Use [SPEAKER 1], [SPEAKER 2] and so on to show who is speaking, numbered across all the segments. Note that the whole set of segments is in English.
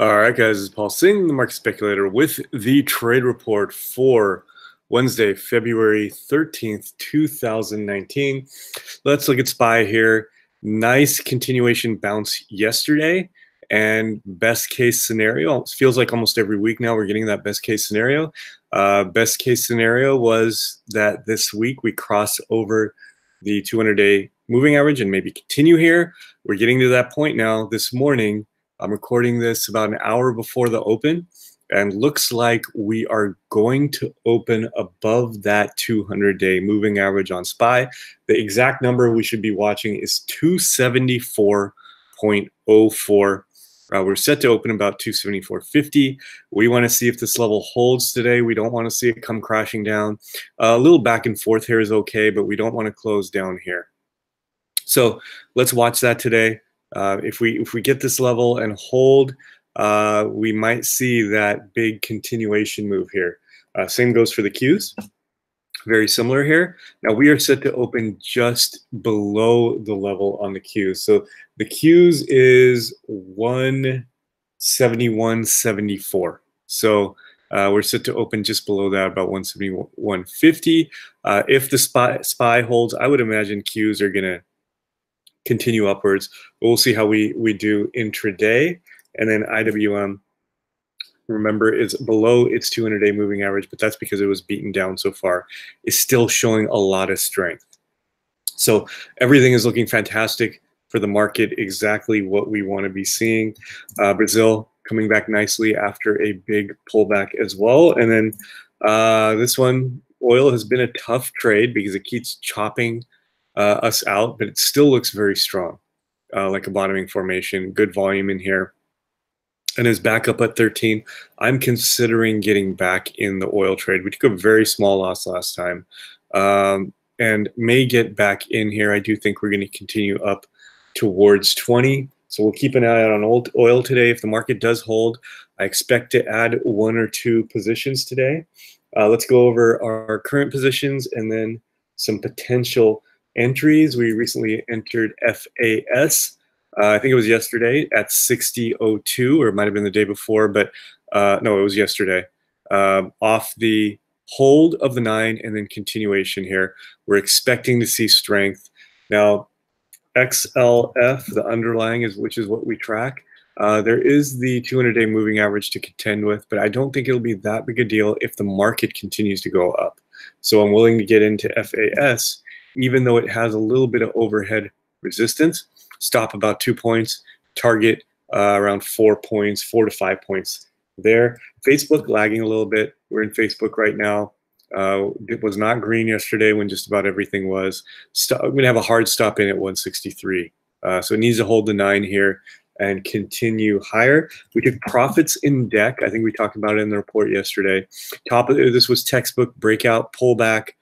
[SPEAKER 1] All right, guys, it's Paul Singh, the Market Speculator, with the trade report for Wednesday, February 13th, 2019. Let's look at SPY here. Nice continuation bounce yesterday, and best case scenario. It feels like almost every week now we're getting that best case scenario. Best case scenario was that this week we cross over the 200-day moving average and maybe continue here. We're getting to that point now this morning. I'm recording this about an hour before the open, and looks like we are going to open above that 200-day moving average on SPY. The exact number we should be watching is 274.04. We're set to open about 274.50. We want to see if this level holds today. We don't want to see it come crashing down. A little back and forth here is okay, but we don't want to close down here. So let's watch that today. If we get this level and hold, we might see that big continuation move here. Same goes for the Qs. Very similar here. Now we are set to open just below the level on the Qs. So the Qs is 171.74. So we're set to open just below that, about 171.50. If the SPY holds, I would imagine Qs are going to continue upwards. We'll see how we do intraday. And then IWM, remember, is below its 200-day moving average, but that's because it was beaten down so far. It's still showing a lot of strength. So everything is looking fantastic for the market, exactly what we want to be seeing. Brazil coming back nicely after a big pullback as well. And then this one, oil, has been a tough trade because it keeps chopping us out, but it still looks very strong, like a bottoming formation. Good volume in here, and is back up at 13. I'm considering getting back in the oil trade. We took a very small loss last time, and may get back in here. I do think we're going to continue up towards 20. So we'll keep an eye out on oil today. If the market does hold, I expect to add 1 or 2 positions today. Let's go over our current positions and then some potential entries. We recently entered FAS. I think it was yesterday at 60.02, or it might have been the day before, but no, it was yesterday. Off the hold of the 9 and then continuation here. We're expecting to see strength. Now, XLF, the underlying, which is what we track. There is the 200-day moving average to contend with, but I don't think it'll be that big a deal if the market continues to go up. So I'm willing to get into FAS, even though it has a little bit of overhead resistance. Stop about 2 points, target around 4 points, 4 to 5 points there. Facebook lagging a little bit. We're in Facebook right now. It was not green yesterday when just about everything was. I'm going to have a hard stop in at 163. So it needs to hold the 9 here and continue higher. We took profits in DEC. I think we talked about it in the report yesterday. This was textbook breakout, pullback.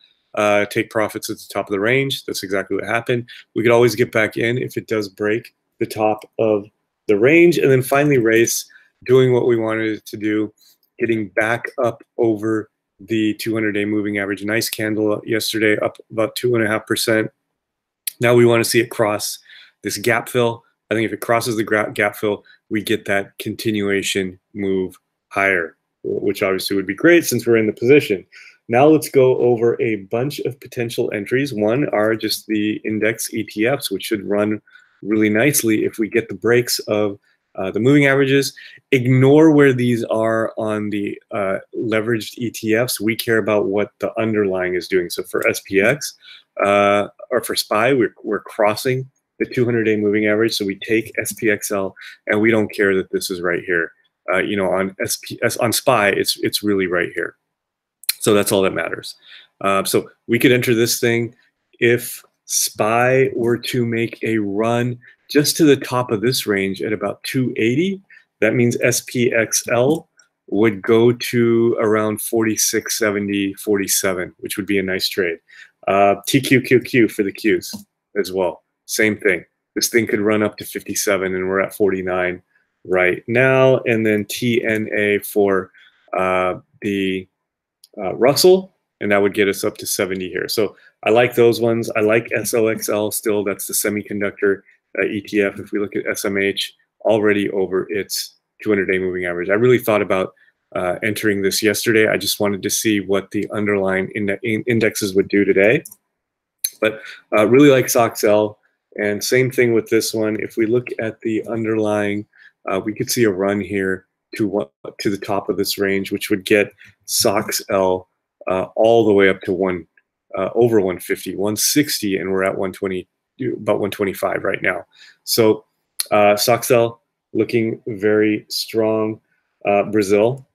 [SPEAKER 1] Take profits at the top of the range. That's exactly what happened. We could always get back in if it does break the top of the range. And then finally race, doing what we wanted it to do, getting back up over the 200-day moving average. Nice candle yesterday, up about 2.5%. Now we want to see it cross this gap fill. I think if it crosses the gap fill, we get that continuation move higher, which obviously would be great since we're in the position. Now let's go over a bunch of potential entries. One are just the index ETFs, which should run really nicely if we get the breaks of the moving averages. Ignore where these are on the leveraged ETFs. We care about what the underlying is doing. So for SPX or for SPY, we're crossing the 200-day moving average. So we take SPXL, and we don't care that this is right here. On SPY, it's really right here. So that's all that matters. So we could enter this thing if SPY were to make a run just to the top of this range at about 280. That means SPXL would go to around 46.70, 47, which would be a nice trade. TQQQ for the Qs as well. Same thing. This thing could run up to 57, and we're at 49 right now. And then TNA for the Russell, and that would get us up to 70 here. So I like those ones. I like SLXL still. That's the semiconductor ETF. If we look at SMH, already over its 200-day moving average. I really thought about entering this yesterday. I just wanted to see what the underlying indexes would do today. But really like SOXL. And same thing with this one. If we look at the underlying, we could see a run here to the top of this range, which would get SOXL all the way up to over 150, 160, and we're at 120, about 125 right now. So SOXL looking very strong. Brazil,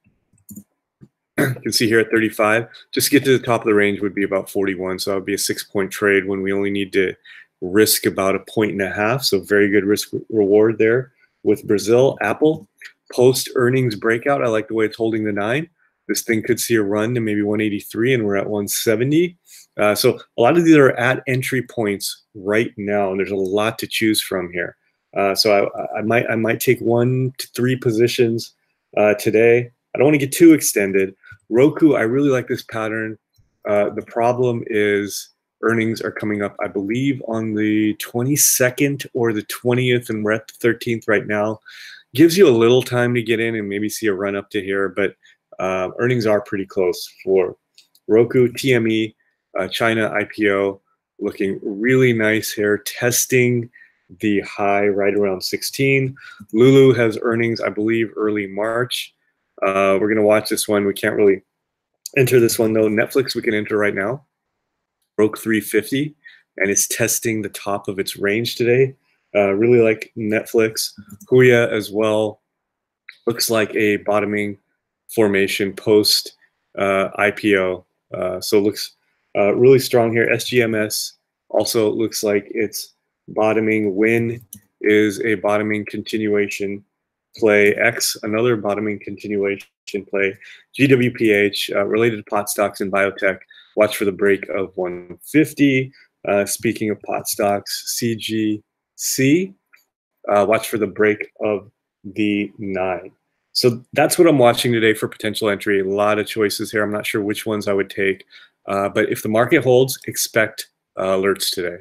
[SPEAKER 1] you can see here at 35, just to get to the top of the range would be about 41. So that would be a 6-point trade when we only need to risk about 1.5 points. So very good risk reward there with Brazil. Apple, post earnings breakout. I like the way it's holding the 9. This thing could see a run to maybe 183, and we're at 170. So a lot of these are at entry points right now, and there's a lot to choose from here. So I might take 1 to 3 positions today. I don't want to get too extended. Roku, I really like this pattern. The problem is earnings are coming up, I believe, on the 22nd or the 20th, and we're at the 13th right now. Gives you a little time to get in and maybe see a run up to here, but earnings are pretty close for Roku. TME, China IPO, looking really nice here, testing the high right around 16. Lulu has earnings, I believe, early March. We're going to watch this one. We can't really enter this one, though. Netflix we can enter right now. Broke 350 and is testing the top of its range today. Really like Netflix. Huya as well. Looks like a bottoming formation post IPO. So looks really strong here. SGMS also looks like it's bottoming. Win is a bottoming continuation play. X, another bottoming continuation play. GWPH, related to pot stocks and biotech. Watch for the break of 150. Speaking of pot stocks, CGC, watch for the break of the 9. So that's what I'm watching today for potential entry. A lot of choices here. I'm not sure which ones I would take. But if the market holds, expect alerts today.